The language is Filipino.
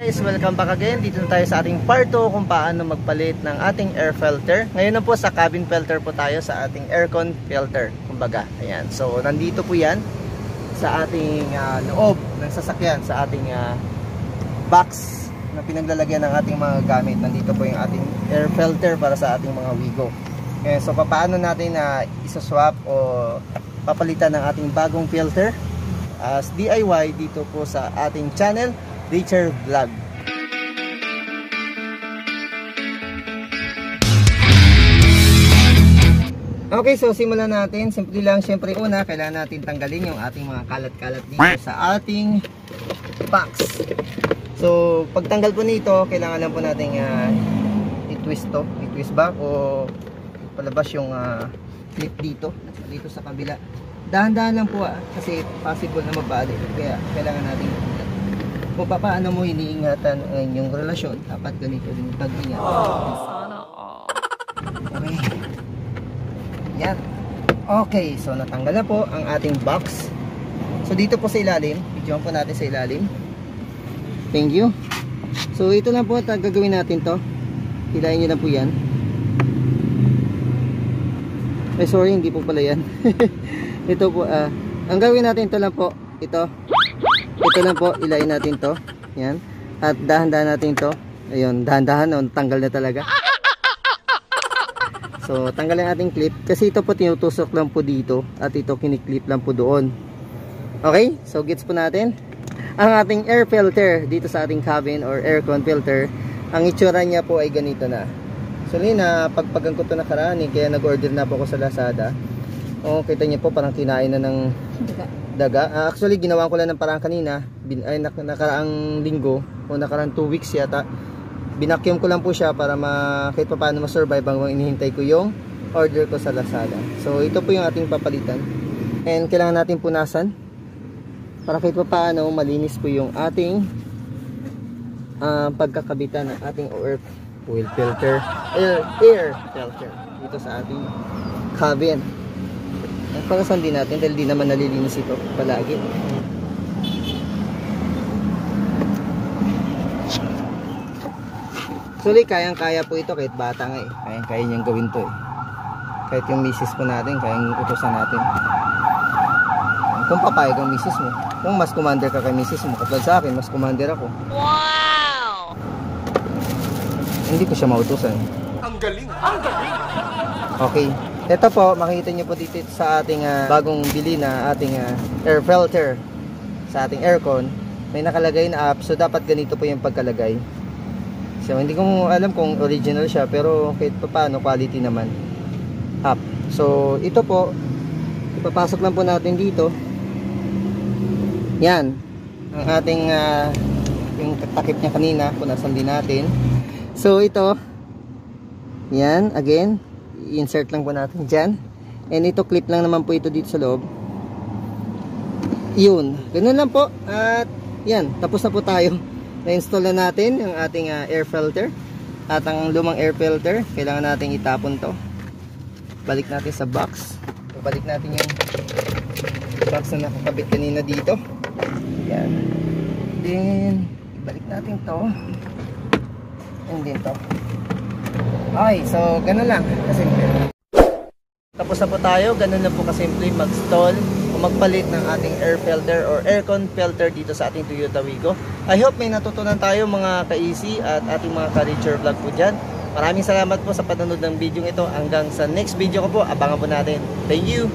Guys, welcome back again. Dito na tayo sa ating part 2 kung paano magpalit ng ating air filter. Ngayon na po sa cabin filter po tayo sa ating aircon filter. Kumbaga, ayan. So, nandito po yan sa ating loob ng sasakyan, sa ating box na pinaglalagyan ng ating mga gamit. Nandito po yung ating air filter para sa ating mga Wigo. So, paano natin isaswap o papalitan ng ating bagong filter as DIY dito po sa ating channel, Richard Vlog. Okay, so simulan natin. Simple lang, syempre una, kailangan natin tanggalin yung ating mga kalat-kalat dito sa ating box. So, pagtanggal po nito, kailangan lang po natin i-twist to. I-twist back o palabas yung clip dito sa kabila. Dahan-dahan lang po kasi possible na mabali. Kaya kailangan natin kung paano mo iniingatan ang inyong relasyon, dapat ganito din pag-ingat. Sana all. Okay. Yan. Okay, so natanggal na po ang ating box. So dito po sa ilalim, videoan po natin sa ilalim. Thank you. So ito lang po at gagawin natin to. Hilahin nyo na po yan. Ay sorry, hindi po pala yan. Ito po, ang gawin natin ito lang po, ito lang po, ilayin natin to. Yan. At dahan-dahan natin to. Ayun, dahan-dahan, tanggal na talaga. So, tanggalin ating clip. Kasi ito po tinutusok lang po dito. At ito kiniklip lang po doon. Okay? So, gets po natin. Ang ating air filter dito sa ating cabin or aircon filter, ang itsura niya po ay ganito na. So, pagpagan ko ito nakaraan, kaya nag-order na po ako sa Lazada. O, kita niyo po, parang kinain na ng daga. Actually, ginawa ko lang ng parang kanina, nakaraang linggo o nakaraang 2 weeks yata. Binakyum ko lang po siya para kahit pa paano ma-survive hanggang inihintay ko yung order ko sa Lazada. So, ito po yung ating papalitan. And kailangan natin punasan para kahit pa paano malinis po yung ating pagkakabitan ng ating air filter dito sa ating cabin. Pagasan din natin dahil di naman nalilinis ito palagi. Actually, kayang-kaya po ito kahit bata nga Kaya niyang gawin to Kahit yung misis po natin, kayang utusan natin. Kung papayag ang misis mo. Kung mas commander ka kay misis mo, katulad sa akin, mas commander ako. Wow! Hindi ko siya mautusan. Ang galing! Ang galing! Okay. Ito po, makikita nyo po dito sa ating bagong bili na ating air filter sa ating aircon. May nakalagay na app, so dapat ganito po yung pagkalagay. So, hindi ko alam kung original siya, pero kahit pa paano, quality naman. App. So, ito po, ipapasok lang po natin dito. Yan. Ang ating, yung takip niya kanina, punasan din natin. So, ito. Yan, again. I-insert lang po natin dyan. And ito, clip lang naman po ito dito sa loob. Yun. Ganun lang po. At yan, tapos na po tayo. Na-install na natin yung ating air filter. At ang lumang air filter, kailangan natin itapon to. Balik natin sa box. Balik natin yung box na nakakabit kanina dito. Yan. Then, balik natin to. And then to. Okay, so ganun lang kasimple. Tapos na po tayo, ganun lang po kasimple mag-install o magpalit ng ating air filter or aircon filter dito sa ating Toyota Wigo. I hope may natutunan tayo mga ka-easy at ating mga ka-Richard Vlog po dyan. Maraming salamat po sa panonood ng video ito. Hanggang sa next video ko po, abangan po natin. Thank you!